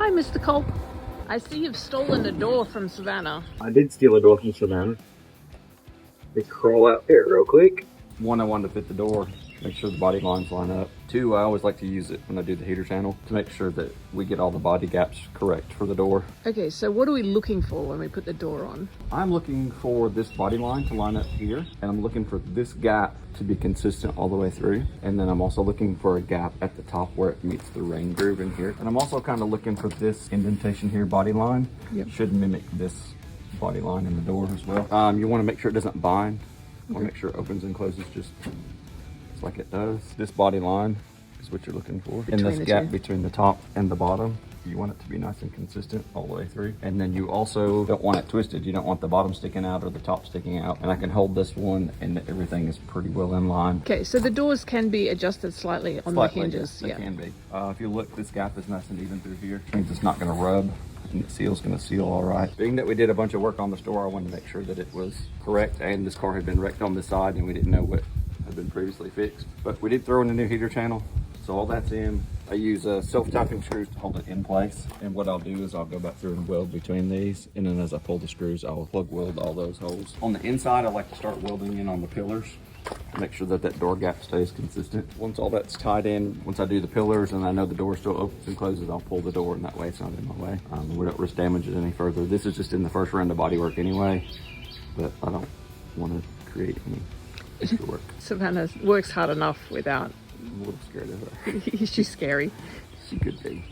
Hi, Mr. Cole. I see you've stolen a door from Savannah. I did steal a door from Savannah. Let me crawl out here real quick. One, I wanted to fit the door, make sure the body lines line up. Two, I always like to use it when I do the heater channel to make sure that we get all the body gaps correct for the door. Okay, so what are we looking for when we put the door on? I'm looking for this body line to line up here, and I'm looking for this gap to be consistent all the way through. And then I'm also looking for a gap at the top where it meets the rain groove in here. And I'm also kind of looking for this indentation here, body line. Yep. Should mimic this body line in the door as well. You want to make sure it doesn't bind. You want to make sure it opens and closes just like it does. This body line is what you're looking for. And this gap between the top and the bottom, you want it to be nice and consistent all the way through. And then you also don't want it twisted. You don't want the bottom sticking out or the top sticking out. And I can hold this one and everything is pretty well in line. Okay, so the doors can be adjusted slightly on the hinges. Yes, they can be. If you look, this gap is nice and even through here. It means it's not gonna rub. And the seal's gonna seal all right. Being that we did a bunch of work on the store, I wanted to make sure that it was correct, and this car had been wrecked on the side and we didn't know what had been previously fixed. But we did throw in a new heater channel, so all that's in. I use self-tapping screws to hold it in place. And what I'll do is I'll go back through and weld between these, and then as I pull the screws, I'll plug weld all those holes. On the inside, I like to start welding in on the pillars. Make sure that that door gap stays consistent. Once all that's tied in, once I do the pillars and I know the door still opens and closes, I'll pull the door, and that way it's not in my way. We don't risk damage it any further. This is just in the first round of body work anyway, but I don't want to create any extra work. Savannah works hard enough without. I'm a little scared of her. She's scary. She could be.